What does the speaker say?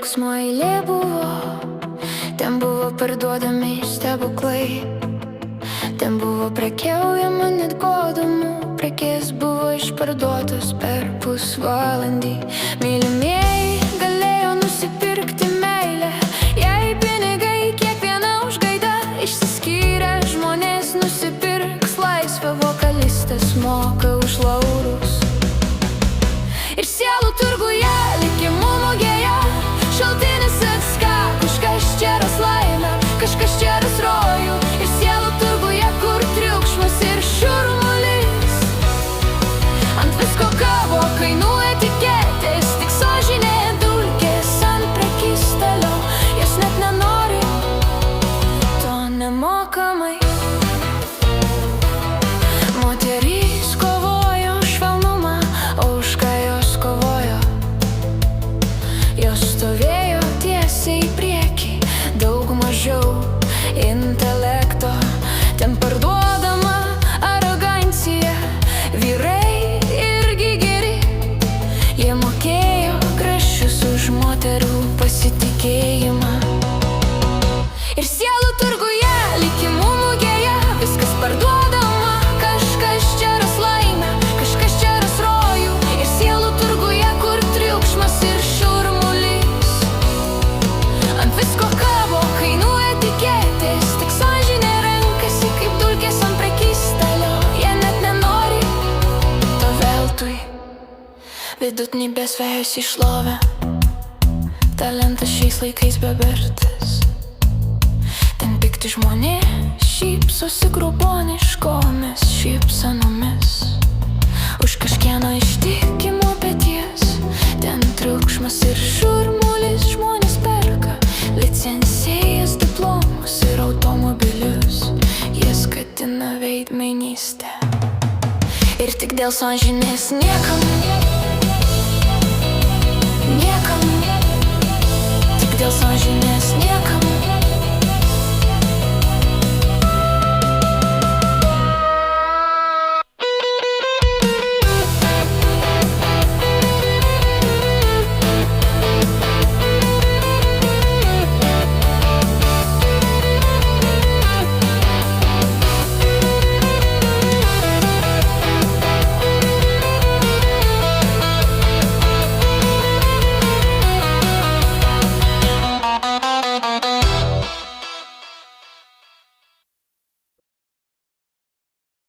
džiaugsmo eilė buvo, ten buvo parduodami stebuklai, ten buvo prekiaujama net godumu, prekės buvo išparduotos per pusvalandį. Mylimieji galėjo nusipirkti meilę, jei pinigai kiekviena užgaida išsiskyrę žmonės nusipirks laisvę. Vokalistas moka už laurus ir sielų turguje, likimų mugėje, šaltinis atskak, kažkas čia ras laimę, kažkas čia ras rojų. Ir sielų turguje, kur triukšmas ir šurmulys, ant visko kabo kainų etiketės, tik sąžinė dulkės ant prekystalio, jos net nenori to nemokamai. Moterys kovojo švelnumą, o už ką jos kovojo? Jos stovėjo tiesiai į priekį, daug mažiau intelekto, ten parduodama arogancija. Vyrai irgi geri, jie mokėjo grašius už moterų pasitikėjimą. Ir sielų turguje, likimų mugėje, viskas parduodama, kažkas čia ras laimę, kažkas čia ras rojų. Ir sielų turguje, kur triukšmas ir šurmulys, ant visko kabo kainų etiketės, tik sąžinė renkasi kaip dulkės ant prekystalio, jie net nenori to veltui. Vidutinybės vejasi šlovę, talentas šiais laikais bevertis, ten pikti žmonės šypsosi gruboniškomis šypsenomis už kažkieno ištikimo peties. Ten triukšmas ir šurmulis, žmonės perka licencijas, diplomus ir automobilius, jie skatina veidmainystę. Ir tik dėl sąžinės niekam